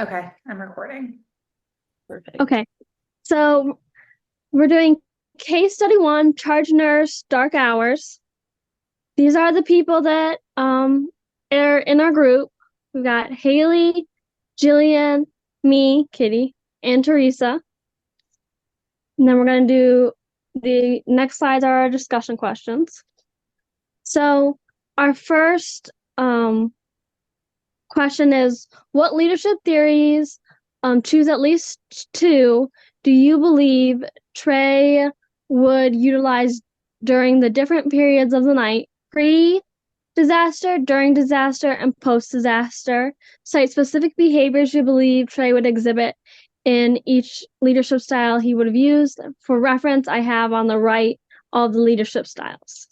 Okay, I'm recording. Perfect. Okay, so we're doing case study one, charge nurse, dark hours. These are the people that are in our group. We've got Haley, Jillian, me, Kitty, and Teresa. And then we're gonna do the next slides are our discussion questions. So our first question is, what leadership theories, choose at least two, do you believe Trey would utilize during the different periods of the night, pre-disaster, during disaster, and post-disaster? Cite specific behaviors you believe Trey would exhibit in each leadership style he would have used. For reference, I have on the right all the leadership styles.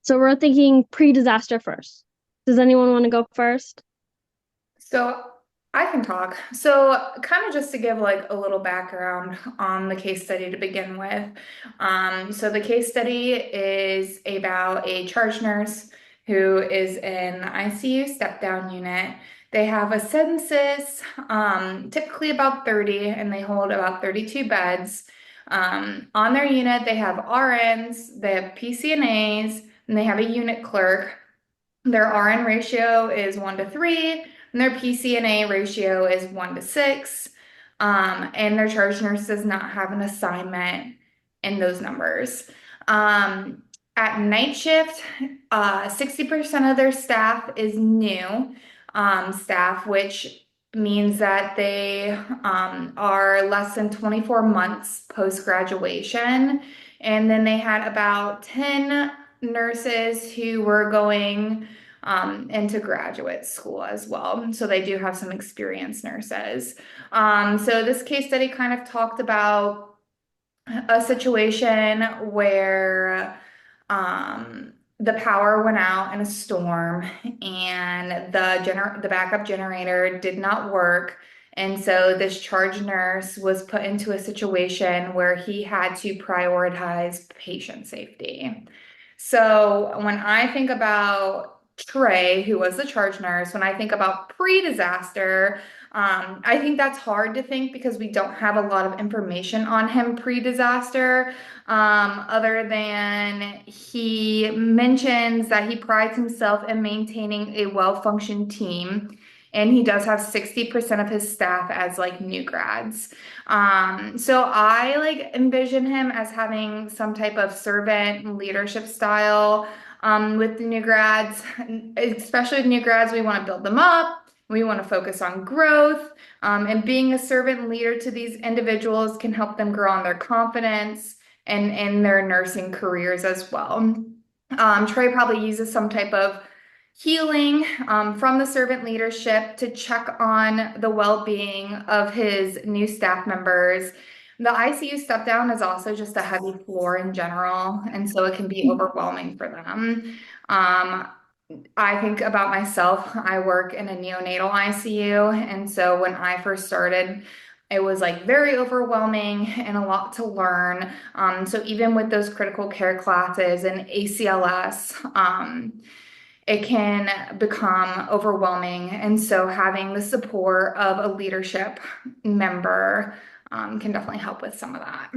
So we're thinking pre-disaster first. Does anyone want to go first? So I can talk. So kind of just to give like a little background on the case study to begin with. So the case study is about a charge nurse who is in the ICU step down unit. They have a census, typically about 30, and they hold about 32 beds. On their unit, they have RNs, they have PCNAs, and they have a unit clerk. Their RN ratio is 1 to 3, and their PCNA ratio is 1 to 6. And their charge nurse does not have an assignment in those numbers. At night shift, 60% of their staff is new staff, which means that they are less than 24 months post graduation. And then they had about 10 nurses who were going into graduate school as well. So they do have some experienced nurses. So this case study kind of talked about a situation where the power went out in a storm and the backup generator did not work. And so this charge nurse was put into a situation where he had to prioritize patient safety. So when I think about Trey, who was the charge nurse, when I think about pre-disaster, I think that's hard to think because we don't have a lot of information on him pre-disaster, other than he mentions that he prides himself in maintaining a well-functioned team. And he does have 60% of his staff as like new grads. So I like envision him as having some type of servant leadership style with the new grads, especially with new grads. We want to build them up. We want to focus on growth, and being a servant leader to these individuals can help them grow on their confidence and in their nursing careers as well. Trey probably uses some type of healing from the servant leadership to check on the well-being of his new staff members. The ICU step down is also just a heavy floor in general, and so it can be overwhelming for them. Um, I think about myself. I work in a neonatal ICU, and so when I first started, it was like very overwhelming and a lot to learn. So even with those critical care classes and ACLS, it can become overwhelming. And so having the support of a leadership member can definitely help with some of that.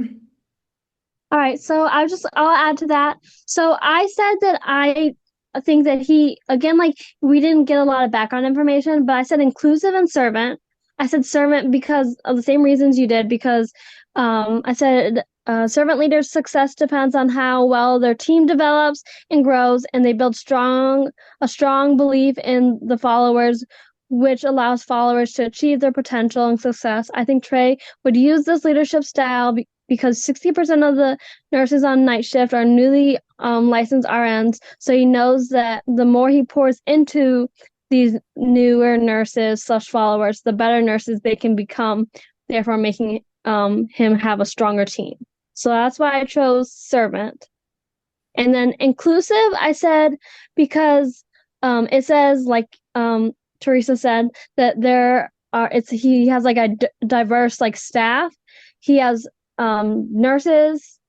All right, so I'll add to that. So I said that I think that he again, like, we didn't get a lot of background information, but I said inclusive and servant. I said servant because of the same reasons you did, because I said servant leaders' success depends on how well their team develops and grows, and they build a strong belief in the followers, which allows followers to achieve their potential and success. I think Trey would use this leadership style because 60% of the nurses on night shift are newly licensed RNs. So he knows that the more he pours into these newer nurses slash followers, the better nurses they can become, therefore making him have a stronger team. So that's why I chose servant. And then inclusive, I said because it says, like Teresa said, that he has like a diverse like staff. He has nurses,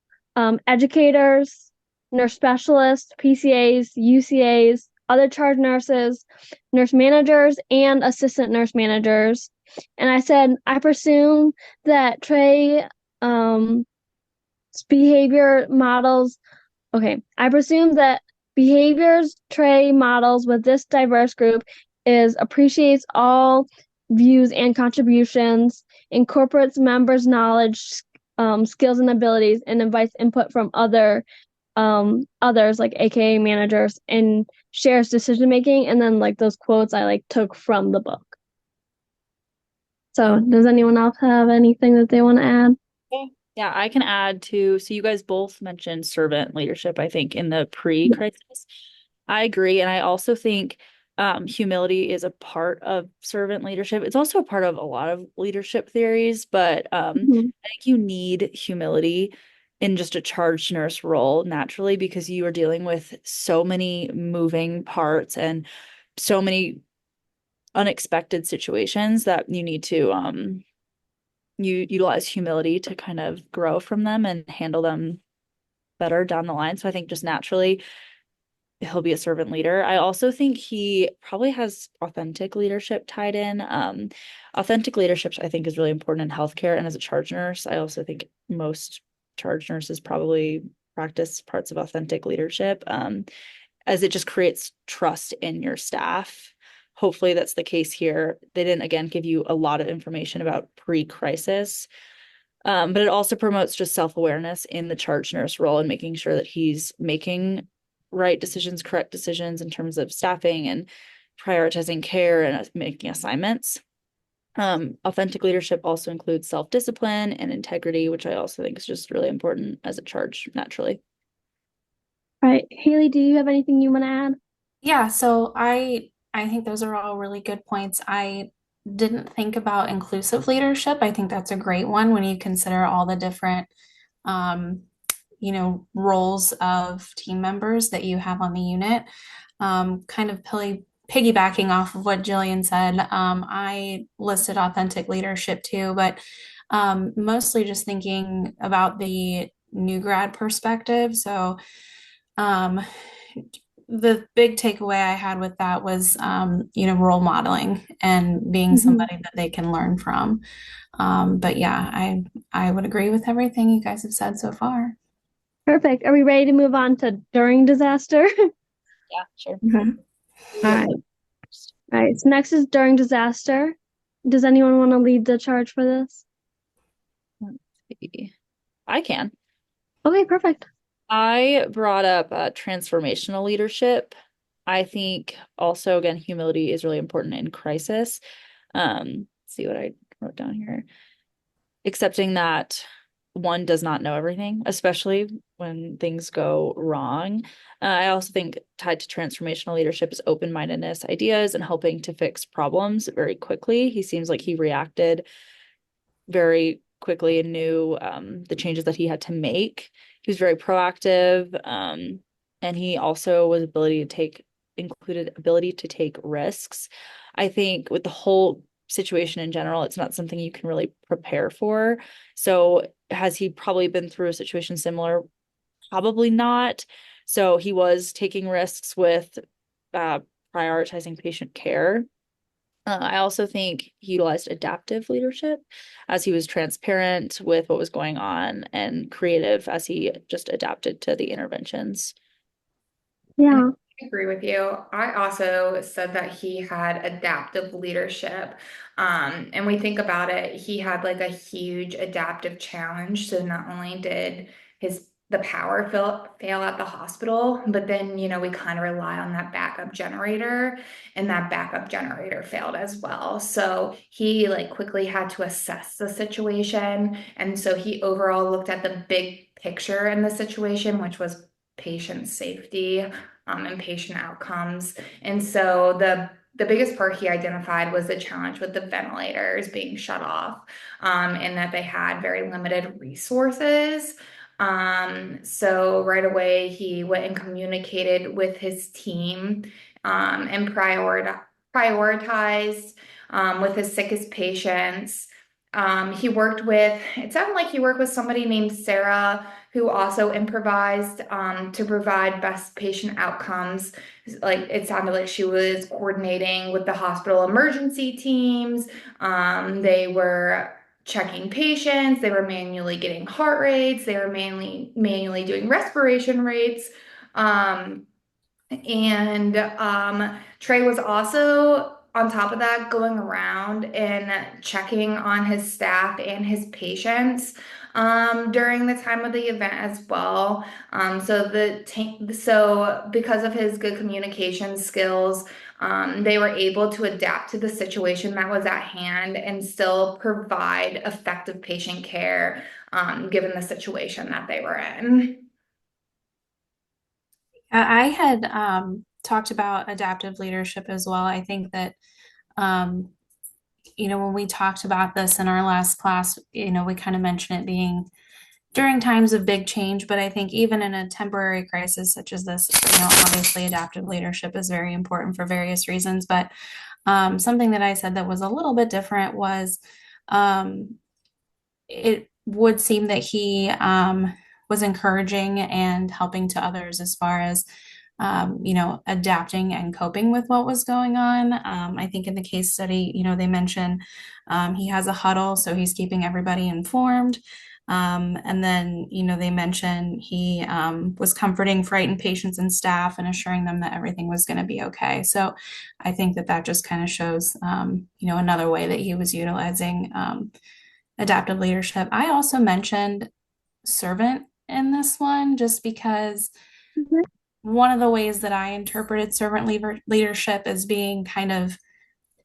educators, nurse specialists, PCAs, UCAs, other charge nurses, nurse managers, and assistant nurse managers. And I said, I presume that Trey um behavior models okay, I presume that behaviors Trey models with this diverse group is appreciates all views and contributions, incorporates members' knowledge, skills and abilities, and invites input from others like AKA managers and shares decision making. And then like those quotes I like took from the book. So does anyone else have anything that they want to add? Okay. Yeah, I can add to, so you guys both mentioned servant leadership, I think, in the pre-crisis. I agree. And I also think humility is a part of servant leadership. It's also a part of a lot of leadership theories, but Mhm. I think you need humility in just a charge nurse role naturally because you are dealing with so many moving parts and so many unexpected situations that you need to you utilize humility to kind of grow from them and handle them better down the line. So I think just naturally he'll be a servant leader. I also think he probably has authentic leadership tied in. Authentic leadership, I think, is really important in healthcare. And as a charge nurse, I also think most charge nurses probably practice parts of authentic leadership, as it just creates trust in your staff. Hopefully, that's the case here. They didn't, again, give you a lot of information about pre-crisis, but it also promotes just self-awareness in the charge nurse role and making sure that he's making right decisions, correct decisions in terms of staffing and prioritizing care and making assignments. Authentic leadership also includes self-discipline and integrity, which I also think is just really important as a charge naturally. All right, Haley, do you have anything you want to add? Yeah, so I think those are all really good points. I didn't think about inclusive leadership. I think that's a great one when you consider all the different um, roles of team members that you have on the unit. Kind of piggybacking off of what Jillian said, I listed authentic leadership too, but mostly just thinking about the new grad perspective. So um, the big takeaway I had with that was, role modeling and being Mhm. somebody that they can learn from. But yeah, I would agree with everything you guys have said so far. Perfect. Are we ready to move on to during disaster? Yeah, sure. Mhm. All right. All right. So next is during disaster. Does anyone want to lead the charge for this? Let's see. I can. Okay, perfect. I brought up transformational leadership. I think also, again, humility is really important in crisis. See what I wrote down here. Accepting that one does not know everything, especially when things go wrong. I also think tied to transformational leadership is open-mindedness, ideas, and helping to fix problems very quickly. He seems like he reacted very quickly and knew the changes that he had to make. He was very proactive, and he also was ability to take included ability to take risks. I think with the whole situation in general, it's not something you can really prepare for. So has he probably been through a situation similar? Probably not. So he was taking risks with uh, prioritizing patient care. I also think he utilized adaptive leadership as he was transparent with what was going on and creative as he just adapted to the interventions. And Yeah. I agree with you. I also said that he had adaptive leadership. And we think about it, he had like a huge adaptive challenge. So not only did the power fail at the hospital, but then, we kind of rely on that backup generator, and that backup generator failed as well. So he like quickly had to assess the situation. And so he overall looked at the big picture in the situation, which was patient safety, and patient outcomes. And so the biggest part he identified was the challenge with the ventilators being shut off, and that they had very limited resources. So right away he went and communicated with his team, and prioritized with his sickest patients. It sounded like he worked with somebody named Sarah who also improvised to provide best patient outcomes. Like it sounded like she was coordinating with the hospital emergency teams. They were checking patients, they were manually getting heart rates, they were manually doing respiration rates. Um, and Trey was also, on top of that, going around and checking on his staff and his patients during the time of the event as well. So because of his good communication skills, they were able to adapt to the situation that was at hand and still provide effective patient care, given the situation that they were in. I had talked about adaptive leadership as well. I think that, um, when we talked about this in our last class, we kind of mentioned it being during times of big change, but I think even in a temporary crisis such as this, obviously adaptive leadership is very important for various reasons. But something that I said that was a little bit different was um, it would seem that he was encouraging and helping to others as far as adapting and coping with what was going on. I think in the case study, they mention he has a huddle, so he's keeping everybody informed. And then, they mention he was comforting frightened patients and staff and assuring them that everything was going to be okay. So I think that that just kind of shows, another way that he was utilizing adaptive leadership. I also mentioned servant in this one just because Mhm. one of the ways that I interpreted servant leadership is being kind of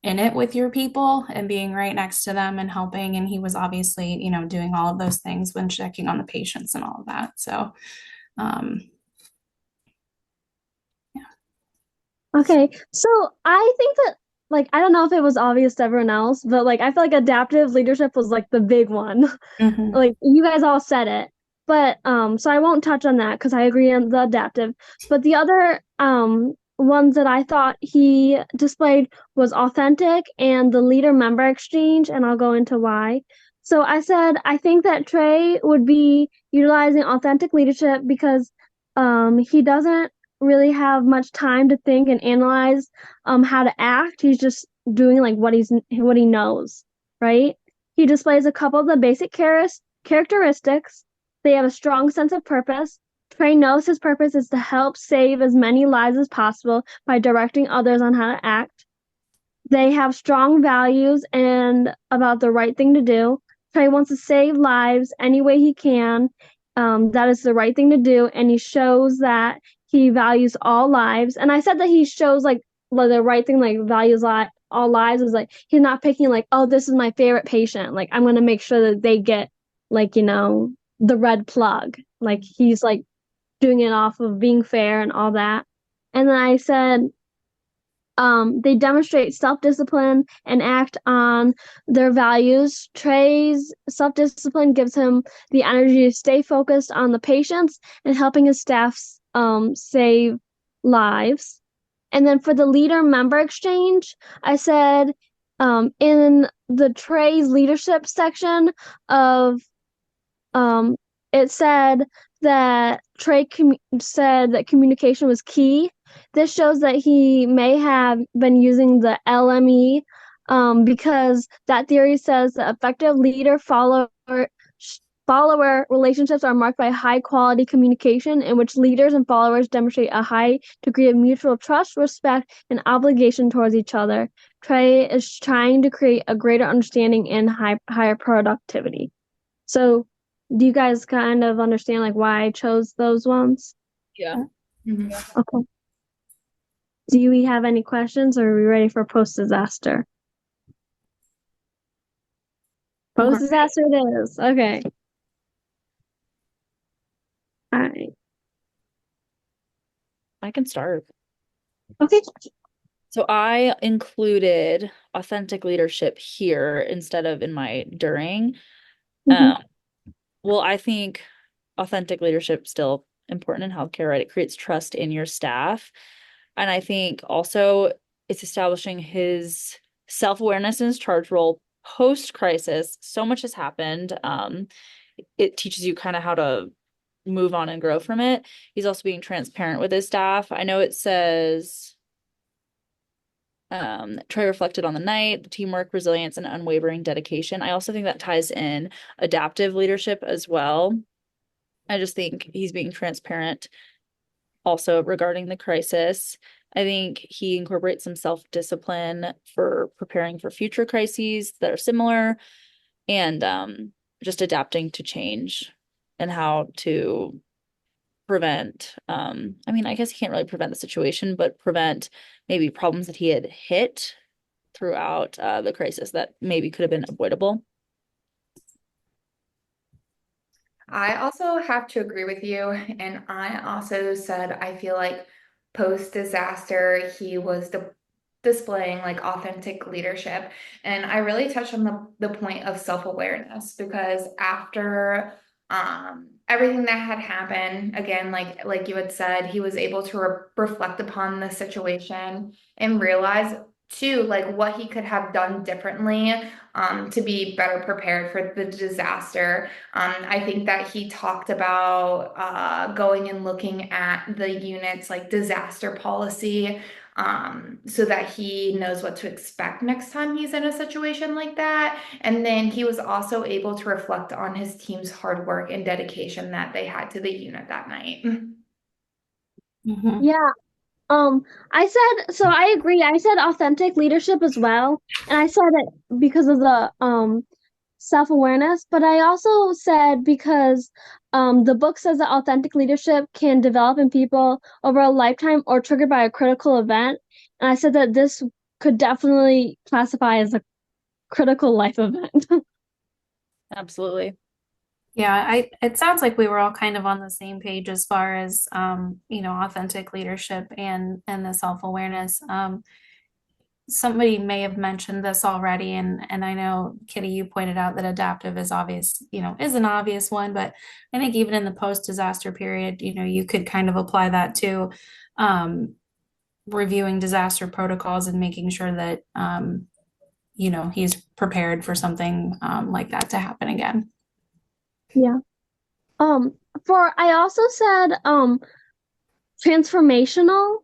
in it with your people and being right next to them and helping. And he was obviously, doing all of those things when checking on the patients and all of that. So, um, yeah. Okay, so I think that like I don't know if it was obvious to everyone else, but like I feel like adaptive leadership was like the big one. Mhm. Like you guys all said it. But so I won't touch on that because I agree on the adaptive. But the other ones that I thought he displayed was authentic and the leader member exchange, and I'll go into why. So I said I think that Trey would be utilizing authentic leadership because he doesn't really have much time to think and analyze how to act. He's just doing like what he knows, right? He displays a couple of the basic characteristics. They have a strong sense of purpose. Trey knows his purpose is to help save as many lives as possible by directing others on how to act. They have strong values and about the right thing to do. Trey wants to save lives any way he can. That is the right thing to do, and he shows that he values all lives. And I said that he shows like the right thing, like all lives. Is like he's not picking like, oh, this is my favorite patient. Like I'm gonna make sure that they get like the red plug. Like he's like doing it off of being fair and all that. And then I said they demonstrate self-discipline and act on their values. Trey's self-discipline gives him the energy to stay focused on the patients and helping his staff save lives. And then for the leader member exchange, I said in the Trey's leadership section of um, it said that said that communication was key. This shows that he may have been using the LME because that theory says that effective follower relationships are marked by high quality communication in which leaders and followers demonstrate a high degree of mutual trust, respect, and obligation towards each other. Trey is trying to create a greater understanding and higher productivity. So, do you guys kind of understand like why I chose those ones? Yeah. Mhm. Okay. Do we have any questions or are we ready for post disaster? Post disaster it is. Okay. All right. I can start. Okay. So I included authentic leadership here instead of in my during. Mhm. Um, well, I think authentic leadership still important in healthcare, right? It creates trust in your staff. And I think also it's establishing his self-awareness in his charge role post-crisis, so much has happened. It teaches you kind of how to move on and grow from it. He's also being transparent with his staff. I know it says Trey reflected on the night, the teamwork, resilience, and unwavering dedication. I also think that ties in adaptive leadership as well. I just think he's being transparent also regarding the crisis. I think he incorporates some self-discipline for preparing for future crises that are similar and just adapting to change and how to prevent I mean, I guess he can't really prevent the situation, but prevent maybe problems that he had hit throughout the crisis that maybe could have been avoidable. I also have to agree with you, and I also said I feel like post-disaster he was displaying like authentic leadership, and I really touched on the point of self-awareness because after everything that had happened, again, like you had said, he was able to reflect upon the situation and realize too like what he could have done differently to be better prepared for the disaster. I think that he talked about going and looking at the unit's like disaster policy so that he knows what to expect next time he's in a situation like that. And then he was also able to reflect on his team's hard work and dedication that they had to the unit that night. Mhm. Yeah. I said, so I agree. I said authentic leadership as well. And I said it because of the self-awareness, but I also said because the book says that authentic leadership can develop in people over a lifetime or triggered by a critical event. And I said that this could definitely classify as a critical life event. Absolutely. Yeah, it sounds like we were all kind of on the same page as far as authentic leadership and the self-awareness. Somebody may have mentioned this already, and I know Kitty, you pointed out that adaptive is obvious, is an obvious one, but I think even in the post-disaster period, you could kind of apply that to reviewing disaster protocols and making sure that he's prepared for something like that to happen again. Yeah. Um, for I also said transformational,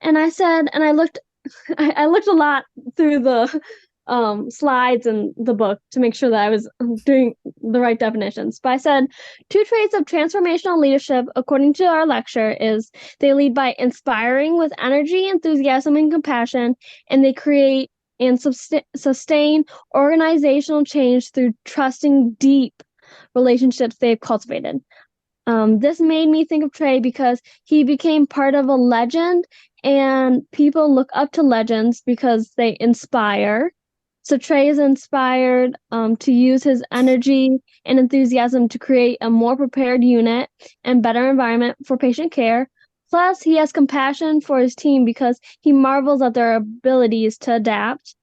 and I said, and I looked I looked a lot through the slides and the book to make sure that I was doing the right definitions. But I said two traits of transformational leadership, according to our lecture, is they lead by inspiring with energy, enthusiasm, and compassion, and they create and sustain organizational change through trusting deep relationships they've cultivated. This made me think of Trey because he became part of a legend, and people look up to legends because they inspire. So Trey is inspired to use his energy and enthusiasm to create a more prepared unit and better environment for patient care. Plus, he has compassion for his team because he marvels at their abilities to adapt.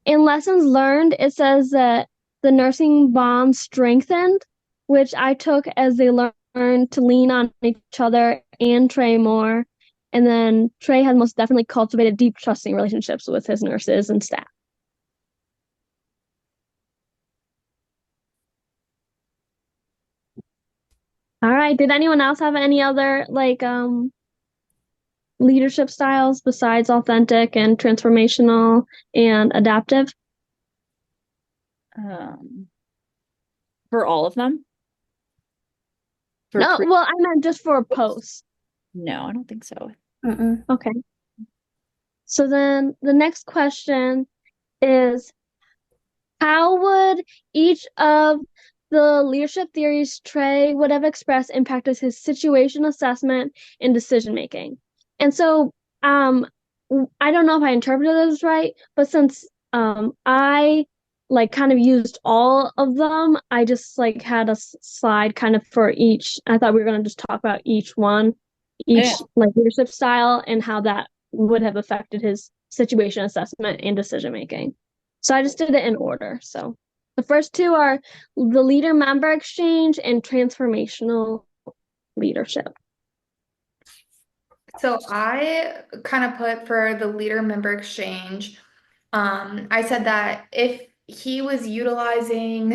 In lessons learned, it says that the nursing bond strengthened, which I took as they learned to lean on each other and Trey more. And then Trey has most definitely cultivated deep, trusting relationships with his nurses and staff. All right. Did anyone else have any other leadership styles besides authentic and transformational and adaptive? For all of them? No, well, I meant just for posts. No, I don't think so. Mm-mm. Okay. So then the next question is, how would each of the leadership theories Trey would have expressed impacted his situation assessment and decision making? And so I don't know if I interpreted this right, but since I kind of used all of them, I just had a slide kind of for each. I thought we were going to just talk about each one, each leadership style and how that would have affected his situation assessment and decision making. So I just did it in order. So the first two are the leader member exchange and transformational leadership. So I kind of put for the leader member exchange, I said that if he was utilizing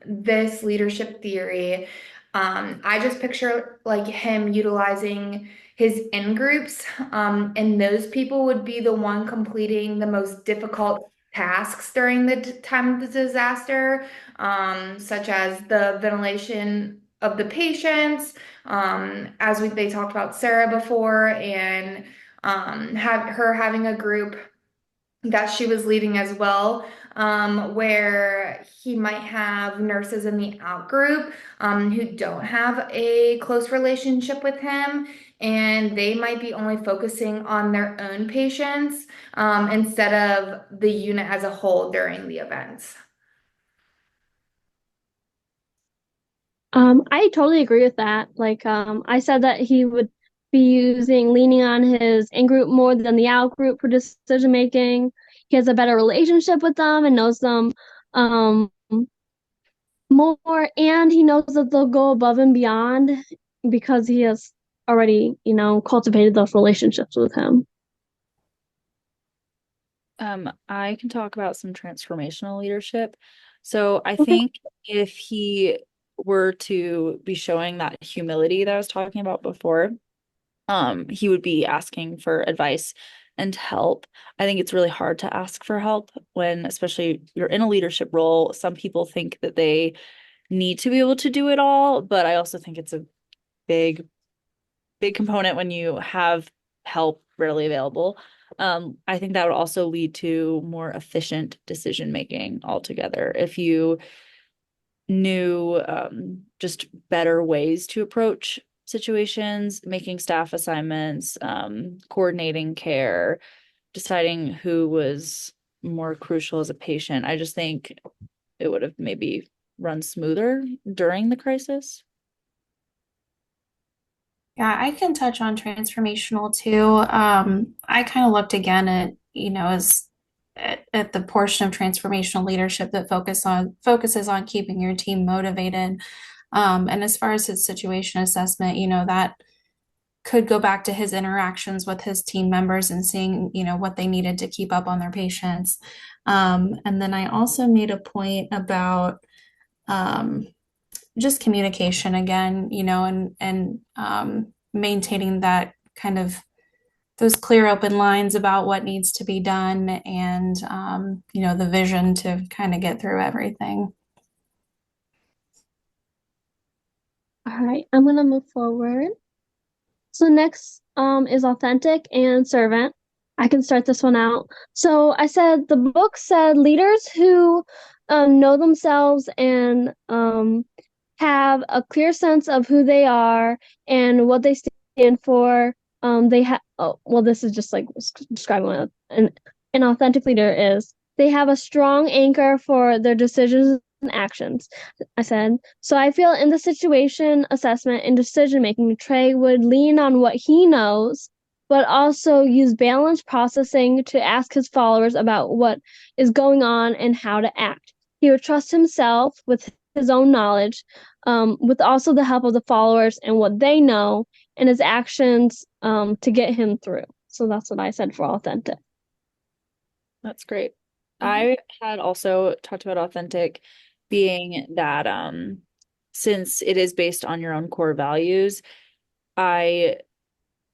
this leadership theory. I just picture like him utilizing his in groups, and those people would be the one completing the most difficult tasks during the time of the disaster, such as the ventilation of the patients, they talked about Sarah before, and have her having a group that she was leading as well, where he might have nurses in the out group who don't have a close relationship with him, and they might be only focusing on their own patients instead of the unit as a whole during the events. I totally agree with that. Like, I said that he would be leaning on his in-group more than the out-group for decision making. He has a better relationship with them and knows them, um, more, and he knows that they'll go above and beyond because he has already, cultivated those relationships with him. I can talk about some transformational leadership. So I Okay. think if he were to be showing that humility that I was talking about before, he would be asking for advice and help. I think it's really hard to ask for help when, especially you're in a leadership role. Some people think that they need to be able to do it all, but I also think it's a big, big component when you have help readily available. I think that would also lead to more efficient decision making altogether. If you knew just better ways to approach situations, making staff assignments, coordinating care, deciding who was more crucial as a patient. I just think it would have maybe run smoother during the crisis. Yeah, I can touch on transformational too. I kind of looked again at, as at the portion of transformational leadership that focuses on keeping your team motivated. And as far as his situation assessment, that could go back to his interactions with his team members and seeing, what they needed to keep up on their patients. And then I also made a point about um, just communication again, and maintaining that kind of those clear, open lines about what needs to be done and the vision to kind of get through everything. All right, I'm gonna move forward. So next is authentic and servant. I can start this one out. So I said the book said leaders who know themselves and have a clear sense of who they are and what they stand for. They have, oh, well, this is just like describing what an authentic leader is. They have a strong anchor for their decisions and actions. I said, so I feel in the situation assessment and decision making, Trey would lean on what he knows, but also use balanced processing to ask his followers about what is going on and how to act. He would trust himself with his own knowledge, with also the help of the followers and what they know and his actions to get him through. So that's what I said for authentic. That's great. I had also talked about authentic being that since it is based on your own core values, I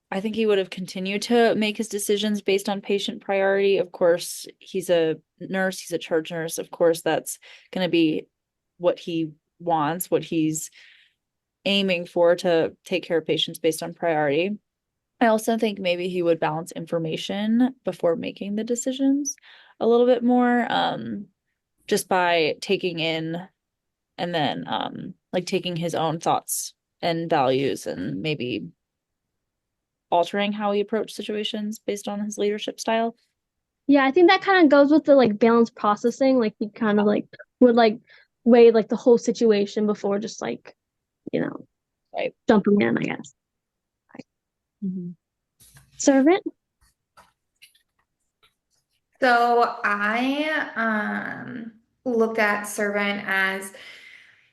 I think he would have continued to make his decisions based on patient priority. Of course, he's a nurse, he's a charge nurse. Of course, that's going to be what he wants, what he's aiming for to take care of patients based on priority. I also think maybe he would balance information before making the decisions a little bit more, just by taking in and then like taking his own thoughts and values and maybe altering how he approached situations based on his leadership style. Yeah, I think that kind of goes with the like balanced processing. Like he kind of like would like weigh like the whole situation before just like, you know, Right. jumping in, I guess. Mhm. Servant? So I looked at servant as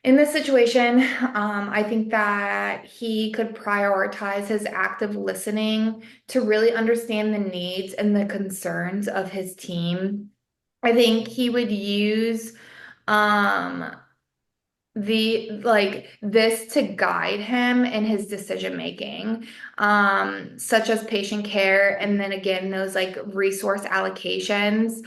in this situation, I think that he could prioritize his active listening to really understand the needs and the concerns of his team. I think he would use um the like this to guide him in his decision making, such as patient care, and then again those like resource allocations.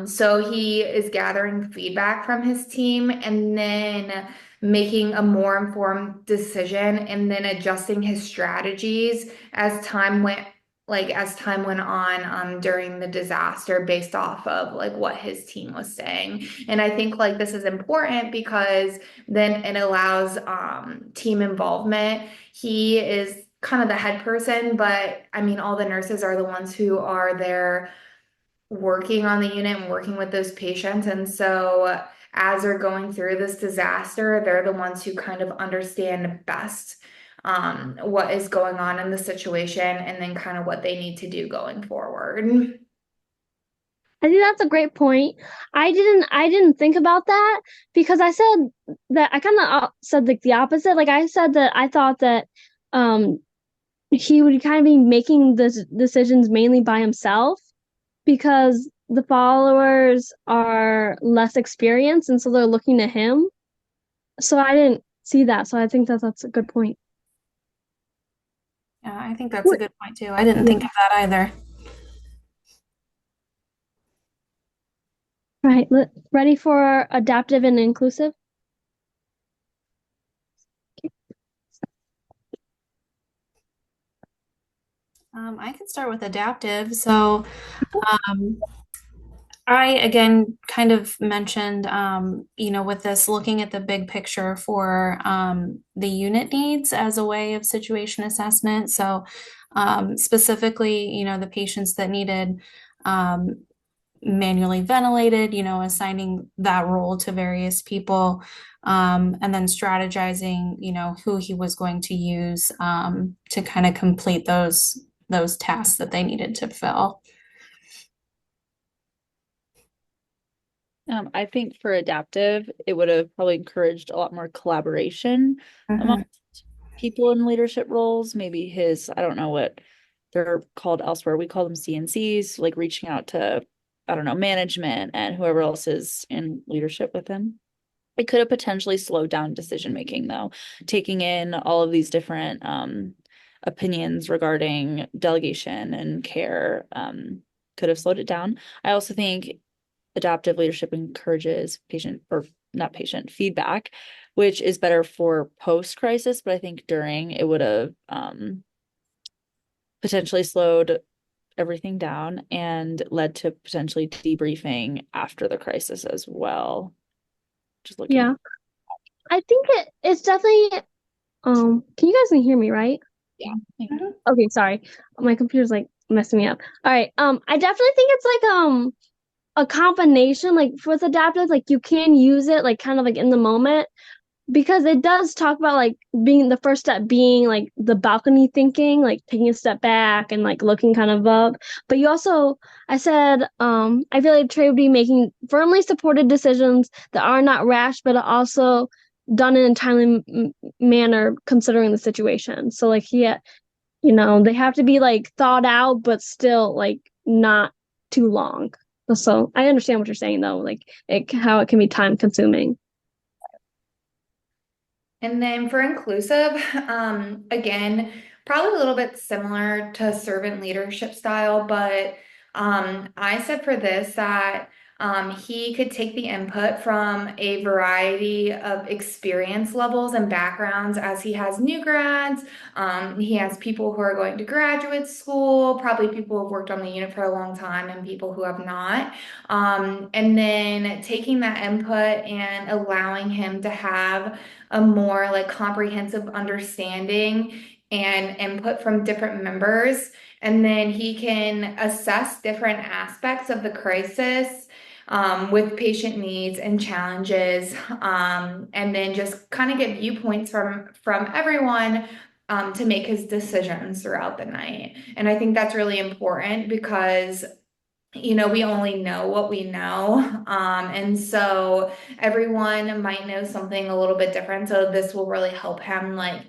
So he is gathering feedback from his team and then making a more informed decision and then adjusting his strategies as time went as time went on during the disaster based off of like what his team was saying. And I think like this is important because then it allows team involvement. He is kind of the head person, but I mean all the nurses are the ones who are there working on the unit and working with those patients. And so as they're going through this disaster, they're the ones who kind of understand best what is going on in the situation and then kind of what they need to do going forward. I think that's a great point. I didn't think about that because I said that I kind of said like the opposite. Like I said that I thought that um he would kind of be making the decisions mainly by himself because the followers are less experienced and so they're looking to him. So I didn't see that. So I think that that's a good point. Yeah, I think that's a good point too. I didn't think of that either. Right. Ready for adaptive and inclusive? I can start with adaptive. So, um, I again kind of mentioned, with this looking at the big picture for the unit needs as a way of situation assessment. So, specifically, the patients that needed um, manually ventilated, assigning that role to various people, and then strategizing, who he was going to use to kind of complete those tasks that they needed to fill. I think for adaptive, it would have probably encouraged a lot more collaboration among Mhm. people in leadership roles. Maybe I don't know what they're called elsewhere. We call them CNCs, like reaching out to, I don't know, management and whoever else is in leadership with him. It could have potentially slowed down decision making, though, taking in all of these different opinions regarding delegation and care could have slowed it down. I also think adaptive leadership encourages patient or not patient feedback, which is better for post crisis, but I think during it would have potentially slowed everything down and led to potentially debriefing after the crisis as well. Just looking. Yeah. I think it's definitely can you guys hear me, right? Yeah. Mhm. Okay, sorry. My computer's like messing me up. All right. I definitely think it's like a combination like with adaptive like you can use it like kind of like in the moment because it does talk about like being the first step being like the balcony thinking, like taking a step back and like looking kind of up. But you also, I said, I feel like Trey would be making firmly supported decisions that are not rash, but are also done in a timely manner considering the situation. So like they have to be like thought out, but still like not too long. So I understand what you're saying though, like how it can be time consuming. And then for inclusive, again, probably a little bit similar to servant leadership style, but I said for this that he could take the input from a variety of experience levels and backgrounds as he has new grads. He has people who are going to graduate school, probably people who have worked on the unit for a long time and people who have not. And then taking that input and allowing him to have a more like comprehensive understanding and input from different members. And then he can assess different aspects of the crisis with patient needs and challenges, and then just kind of get viewpoints from everyone to make his decisions throughout the night. And I think that's really important because we only know what we know. And so everyone might know something a little bit different. So this will really help him like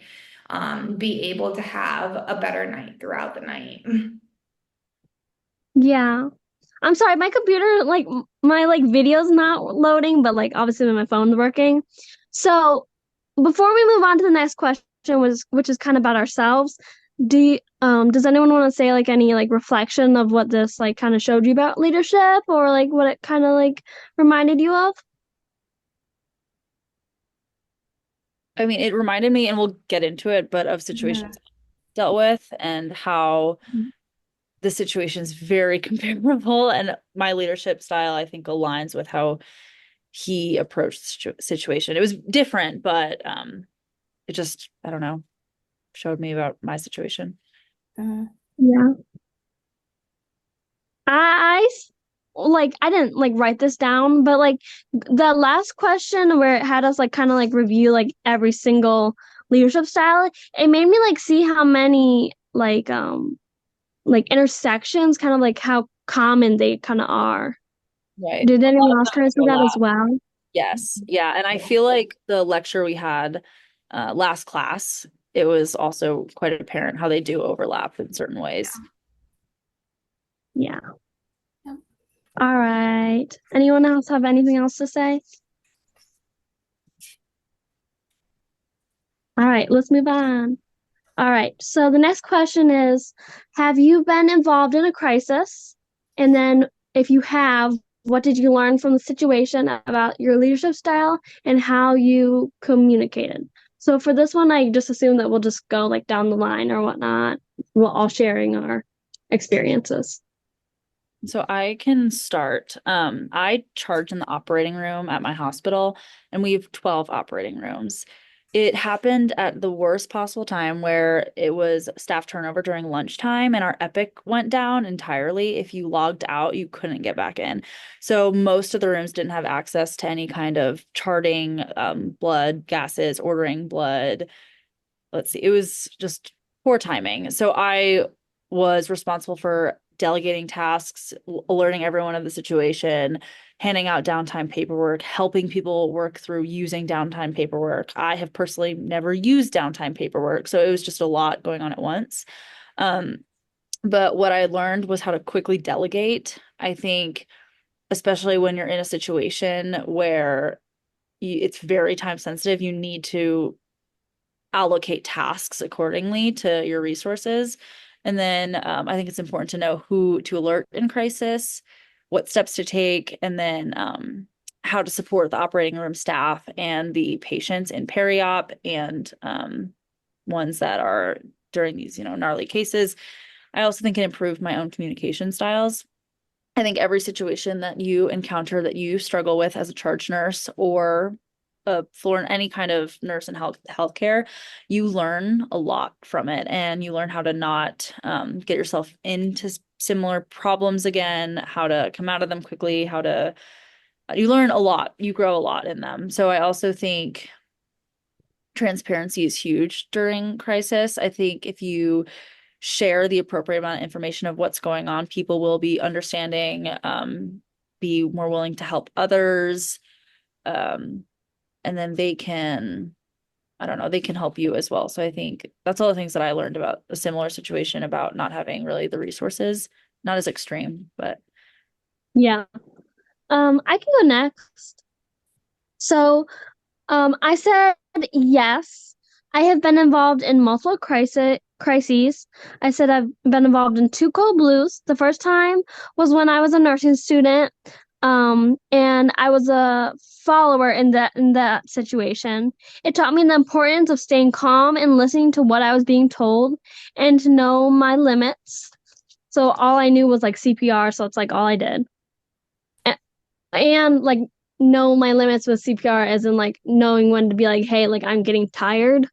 be able to have a better night throughout the night. Yeah. I'm sorry, my computer, like my like video's not loading, but like obviously my phone's working. So before we move on to the next question, which is kind of about ourselves, does anyone want to say like any like reflection of what this like kind of showed you about leadership or like what it kind of like reminded you of? I mean, it reminded me, and we'll get into it, but of situations I dealt with and how the situation's very comparable. And my leadership style, I think, aligns with how he approached the situation. It was different, but it just, I don't know, showed me about my situation. Mhm. Yeah. I like I didn't like write this down, but like the last question where it had us like kind of like review like every single leadership style, it made me like see how many like intersections, kind of like how common they kind of are. Right. Did A lot anyone of else them kind of see that as overlap. well? Yes. Yeah. And I feel like the lecture we had last class, it was also quite apparent how they do overlap in certain ways. Yeah. Yep. All right. Anyone else have anything else to say? All right, let's move on. All right. So the next question is, have you been involved in a crisis? And then if you have, what did you learn from the situation about your leadership style and how you communicated? So for this one, I just assume that we'll just go like down the line or whatnot. We're all sharing our experiences. So I can start. I charge in the operating room at my hospital, and we have 12 operating rooms. It happened at the worst possible time where it was staff turnover during lunchtime, and our Epic went down entirely. If you logged out, you couldn't get back in. So most of the rooms didn't have access to any kind of charting, blood gases, ordering blood. Let's see, it was just poor timing. So I was responsible for delegating tasks, alerting everyone of the situation, handing out downtime paperwork, helping people work through using downtime paperwork. I have personally never used downtime paperwork, so it was just a lot going on at once. Um, but what I learned was how to quickly delegate. I think, especially when you're in a situation where it's very time sensitive, you need to allocate tasks accordingly to your resources. And then I think it's important to know who to alert in crisis, what steps to take, and then how to support the operating room staff and the patients in peri-op and ones that are during these, gnarly cases. I also think it improved my own communication styles. I think every situation that you encounter that you struggle with as a charge nurse or a floor in any kind of nurse and healthcare, you learn a lot from it, and you learn how to not get yourself into similar problems again, how to come out of them quickly, you learn a lot, you grow a lot in them. So I also think transparency is huge during crisis. I think if you share the appropriate amount of information of what's going on, people will be understanding, be more willing to help others. And then they can, I don't know, they can help you as well. So I think that's all the things that I learned about a similar situation about not having really the resources, not as extreme, but Yeah. I can go next. So, I said yes. I have been involved in multiple crises. I said I've been involved in two cold blues. The first time was when I was a nursing student, and I was a follower in that situation. It taught me the importance of staying calm and listening to what I was being told and to know my limits. So all I knew was like CPR, so it's like all I did. And like know my limits with CPR as in like knowing when to be like, hey, like I'm getting tired.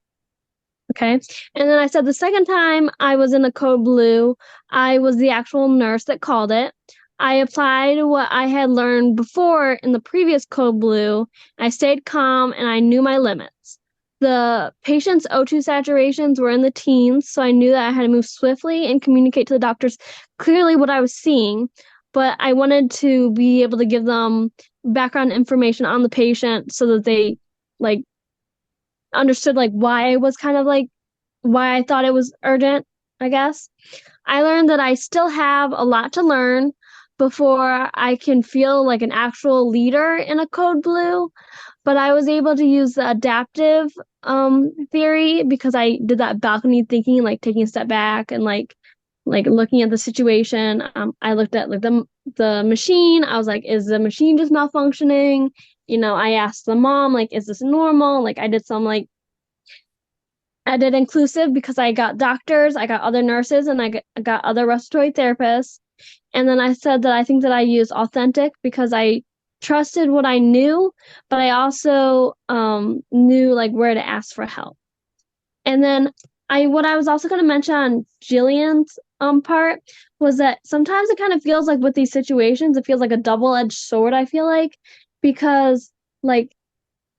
Okay. And then I said the second time I was in the code blue, I was the actual nurse that called it. I applied what I had learned before in the previous code blue. I stayed calm and I knew my limits. The patient's O2 saturations were in the teens, so I knew that I had to move swiftly and communicate to the doctors clearly what I was seeing. But I wanted to be able to give them background information on the patient so that they like understood like why I was kind of like why I thought it was urgent, I guess. I learned that I still have a lot to learn, before I can feel like an actual leader in a code blue. But I was able to use the adaptive theory because I did that balcony thinking, like taking a step back and like looking at the situation. I looked at like the machine. I was like, is the machine just malfunctioning? I asked the mom, like, is this normal? Like I did inclusive because I got doctors, I got other nurses, and I got other respiratory therapists. And then I said that I think that I used authentic because I trusted what I knew, but I also knew like where to ask for help. And then what I was also going to mention on Jillian's part was that sometimes it kind of feels like with these situations, it feels like a double-edged sword, I feel like, because like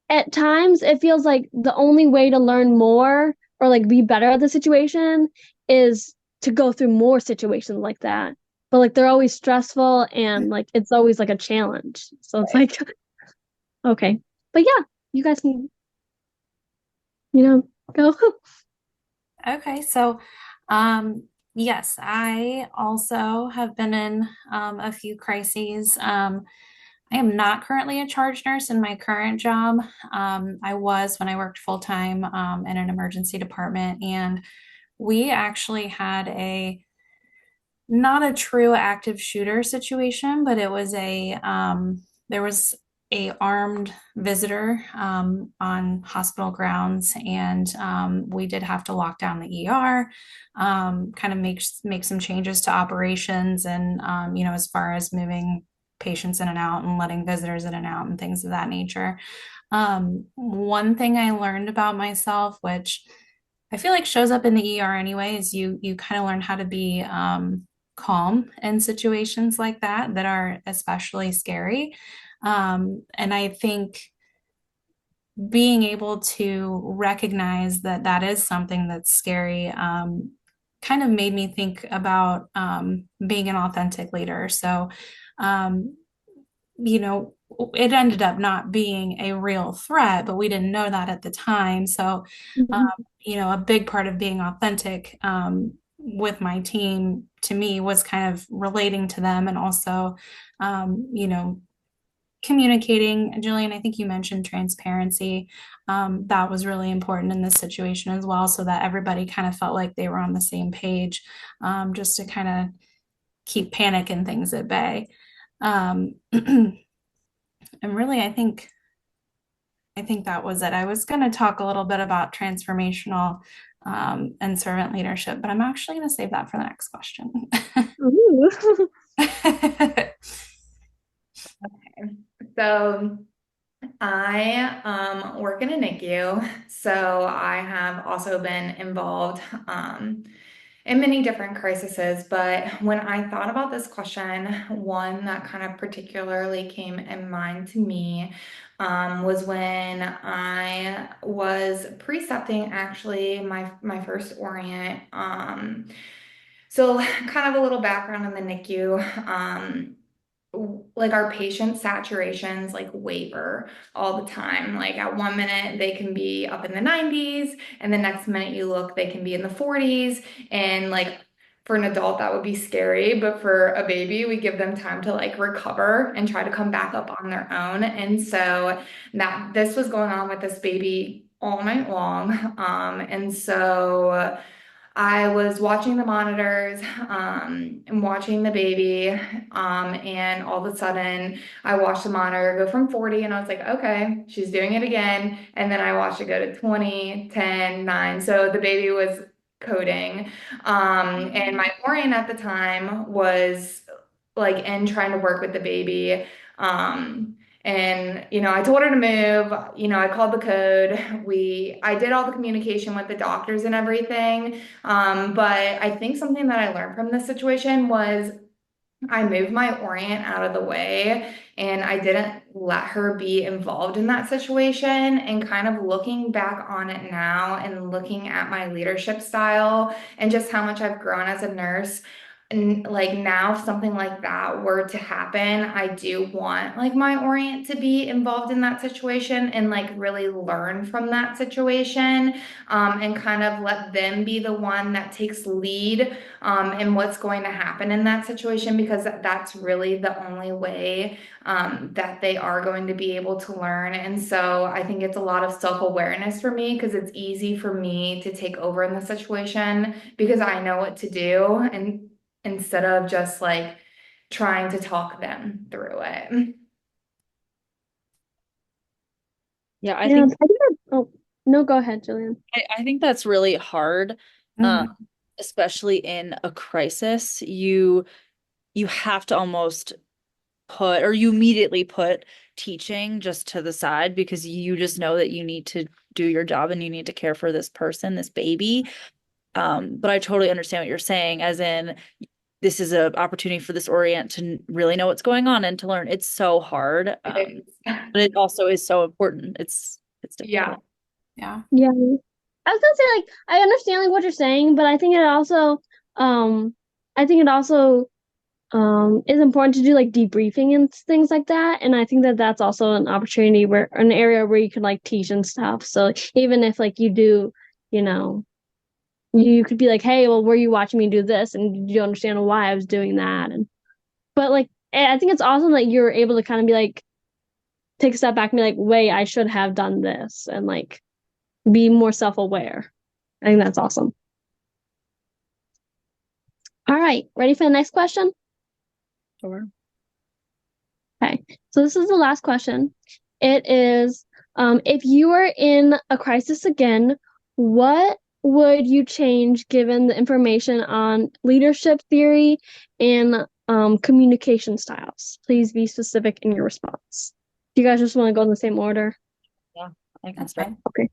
at times it feels like the only way to learn more or like be better at the situation is to go through more situations like that. But like they're always stressful and like it's always like a challenge. So it's like okay. But yeah, you guys can, go. Okay, so yes, I also have been in a few crises. I am not currently a charge nurse in my current job. I was when I worked full time in an emergency department, and we actually had a not a true active shooter situation, but it was there was a armed visitor on hospital grounds, and we did have to lock down the ER, kind of make some changes to operations, and as far as moving patients in and out and letting visitors in and out and things of that nature. One thing I learned about myself, which I feel like shows up in the ER anyway, is you kind of learn how to be calm in situations like that are especially scary. And I think being able to recognize that that is something that's scary kind of made me think about being an authentic leader. So, um, you know, it ended up not being a real threat, but we didn't know that at the time. So, um, a big part of being authentic with my team to me was kind of relating to them and also, communicating. Jillian, I think you mentioned transparency. That was really important in this situation as well, so that everybody kind of felt like they were on the same page, just to kind of keep panic and things at bay. And really, I think that was it. I was going to talk a little bit about transformational and servant leadership, but I'm actually going to save that for the next question. Ooh. So I work in a NICU, so I have also been involved in many different crises. But when I thought about this question, one that kind of particularly came in mind to me was when I was precepting actually my first Orient. So kind of a little background in the NICU. Like our patient saturations like waver all the time. Like at 1 minute they can be up in the 90s, and the next minute you look, they can be in the 40s. And like for an adult, that would be scary, but for a baby, we give them time to like recover and try to come back up on their own. And so that this was going on with this baby all night long. And so I was watching the monitors, and watching the baby, and all of a sudden I watched the monitor go from 40 and I was like, okay, she's doing it again. And then I watched it go to 20, 10, 9. So the baby was coding. And my Orient at the time was like in trying to work with the baby. And I told her to move. I called the code. I did all the communication with the doctors and everything. But I think something that I learned from this situation was I moved my Orient out of the way and I didn't let her be involved in that situation. And kind of looking back on it now and looking at my leadership style and just how much I've grown as a nurse, and like now if something like that were to happen, I do want like my Orient to be involved in that situation and like really learn from that situation, and kind of let them be the one that takes lead, in what's going to happen in that situation, because that's really the only way, that they are going to be able to learn. And so I think it's a lot of self-awareness for me, because it's easy for me to take over in the situation because I know what to do, and instead of just like trying to talk them through it. Yeah, I Yeah, think oh, no, go ahead, Jillian. I think that's really hard, um, Mhm. especially in a crisis. You have to almost put, or you immediately put teaching just to the side because you just know that you need to do your job and you need to care for this person, this baby. But I totally understand what you're saying, as in this is an opportunity for this Orient to really know what's going on and to learn. It's so hard, It is. but it also is so important. It's Yeah. difficult. Yeah. Yeah. I was gonna say like I understand like what you're saying, but um I think it also is important to do like debriefing and things like that, and I think that that's also an opportunity where an area where you can like teach and stuff. So even if like you do, you know, you could be like, hey, well, were you watching me do this, and did you understand why I was doing that? And but like I think it's awesome that you're able to kind of be like take a step back and be like, wait, I should have done this, and like be more self-aware. I think that's awesome. All right, ready for the next question? Sure. Okay, so this is the last question. It is, if you were in a crisis again, what would you change given the information on leadership theory and communication styles? Please be specific in your response. Do you guys just want to go in the same order? Yeah, I can That's start. fine. Okay.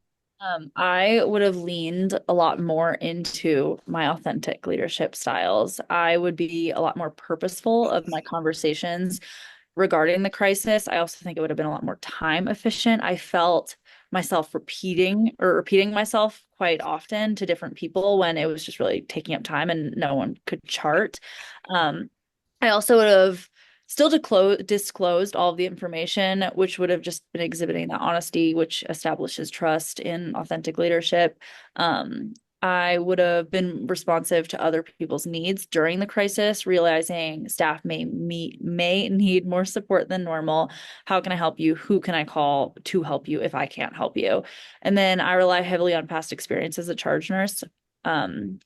I would have leaned a lot more into my authentic leadership styles. I would be a lot more purposeful of my conversations regarding the crisis. I also think it would have been a lot more time efficient. I felt myself repeating myself quite often to different people when it was just really taking up time and no one could chart. I also would have still disclosed all of the information, which would have just been exhibiting that honesty, which establishes trust in authentic leadership. I would have been responsive to other people's needs during the crisis, realizing staff may need more support than normal. How can I help you? Who can I call to help you if I can't help you? And then I rely heavily on past experience as a charge nurse. Um,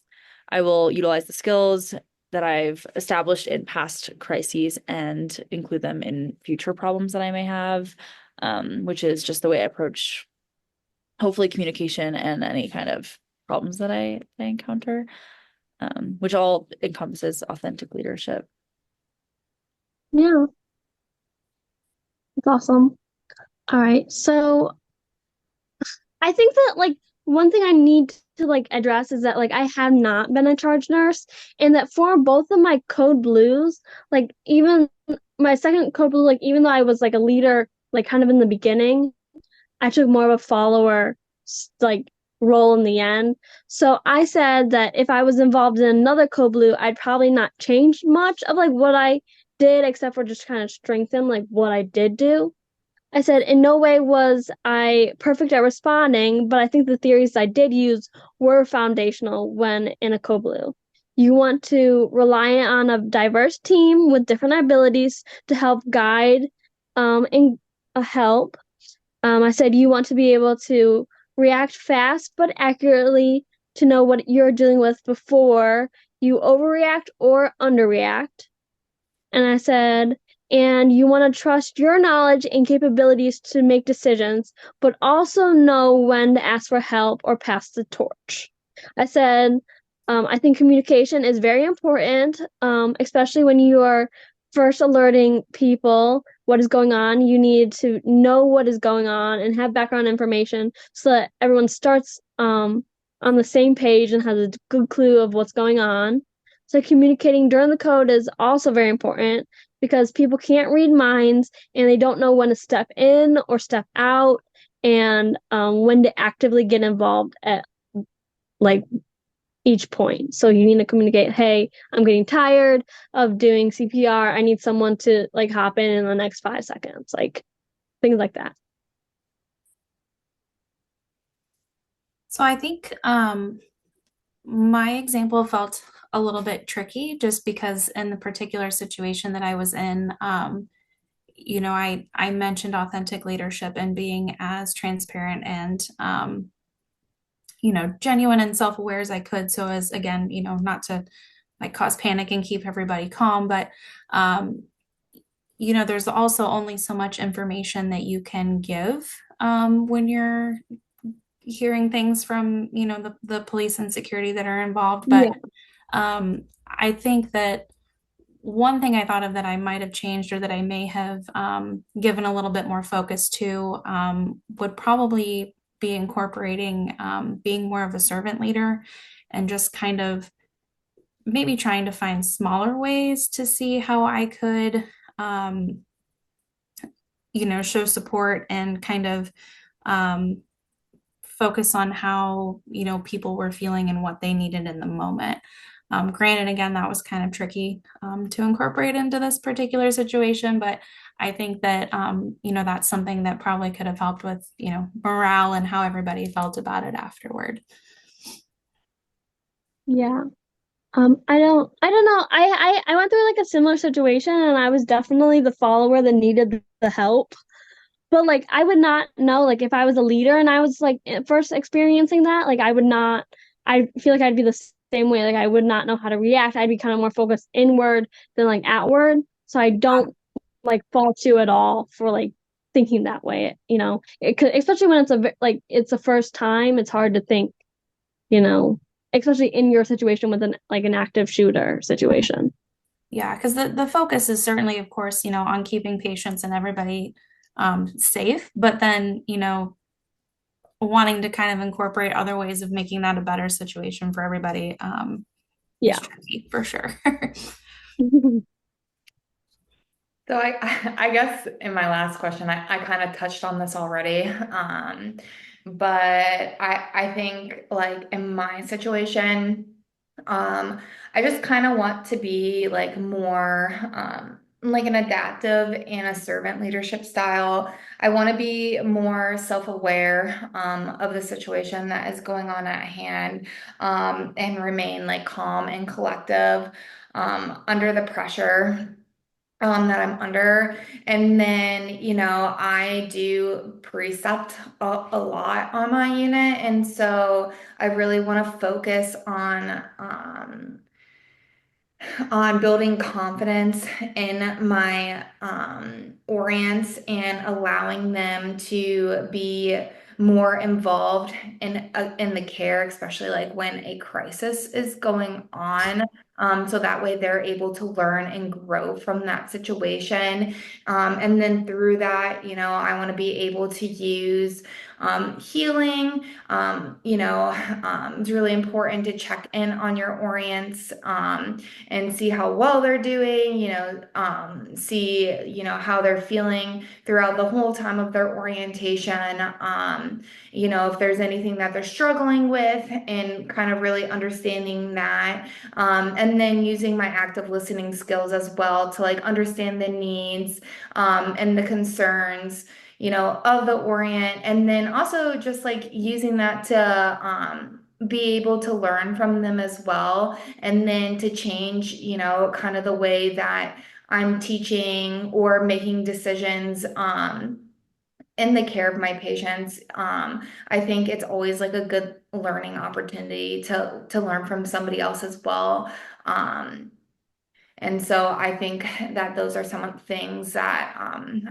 I will utilize the skills that I've established in past crises and include them in future problems that I may have, which is just the way I approach hopefully communication and any kind of problems that I encounter, which all encompasses authentic leadership. Yeah, that's awesome. All right, so I think that like one thing I need to like address is that like I have not been a charge nurse, and that for both of my code blues, like even my second code blue, like even though I was like a leader, like kind of in the beginning, I took more of a follower like role in the end. So I said that if I was involved in another code blue, I'd probably not change much of like what I did, except for just kind of strengthen like what I did do. I said, in no way was I perfect at responding, but I think the theories I did use were foundational when in a co-blue. You want to rely on a diverse team with different abilities to help guide and help. I said you want to be able to react fast but accurately to know what you're dealing with before you overreact or underreact. And I said, and you want to trust your knowledge and capabilities to make decisions, but also know when to ask for help or pass the torch. I said, I think communication is very important, especially when you are first alerting people what is going on. You need to know what is going on and have background information so that everyone starts on the same page and has a good clue of what's going on. So communicating during the code is also very important because people can't read minds and they don't know when to step in or step out and when to actively get involved at like each point. So you need to communicate, hey, I'm getting tired of doing CPR. I need someone to like hop in the next 5 seconds, like things like that. So I think my example felt a little bit tricky just because in the particular situation that I was in, I mentioned authentic leadership and being as transparent and genuine and self-aware as I could, so as again, not to like cause panic and keep everybody calm, but um, there's also only so much information that you can give when you're hearing things from, the police and security that are involved. But Yeah. I think that one thing I thought of that I might have changed or that I may have given a little bit more focus to would probably be incorporating being more of a servant leader and just kind of maybe trying to find smaller ways to see how I could, um, show support and kind of um, focus on how, people were feeling and what they needed in the moment. Granted, again, that was kind of tricky to incorporate into this particular situation, but I think that, that's something that probably could have helped with, morale and how everybody felt about it afterward. Yeah. I don't know. I went through like a similar situation and I was definitely the follower that needed the help. But like I would not know like if I was a leader and I was like first experiencing that, like I would not I feel like I'd be the same way. Like I would not know how to react. I'd be kind of more focused inward than like outward. So I don't like fall to at all for like thinking that way, you know. It could, especially when like it's the first time, it's hard to think, you know, especially in your situation with an active shooter situation. Yeah, because the focus is certainly, of course, on keeping patients and everybody safe, but then, wanting to kind of incorporate other ways of making that a better situation for everybody is Yeah. tricky for sure. So I guess in my last question, I kind of touched on this already. But I think like in my situation, I just kind of want to be like more like an adaptive and a servant leadership style. I want to be more self-aware of the situation that is going on at hand and remain like calm and collective under the pressure that I'm under. And then, I do precept a lot on my unit. And so I really want to focus on building confidence in my orients and allowing them to be more involved in the care, especially like when a crisis is going on. So that way they're able to learn and grow from that situation. And then through that, I want to be able to use healing. It's really important to check in on your orients. And see how well they're doing, see, how they're feeling throughout the whole time of their orientation. If there's anything that they're struggling with and kind of really understanding that. And then using my active listening skills as well to like understand the needs, and the concerns, of the Orient. And then also just like using that to, be able to learn from them as well and then to change, kind of the way that I'm teaching or making decisions in the care of my patients. I think it's always like a good learning opportunity to learn from somebody else as well. And so I think that those are some of the things that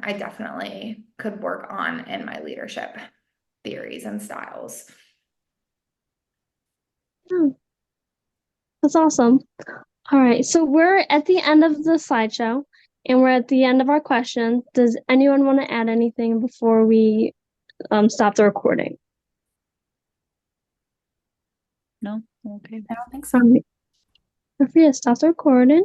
I definitely could work on in my leadership theories and styles. Oh, that's awesome. All right, so we're at the end of the slideshow and we're at the end of our question. Does anyone want to add anything before we stop the recording? No? Okay. I don't think so. Feel free to stop the recording.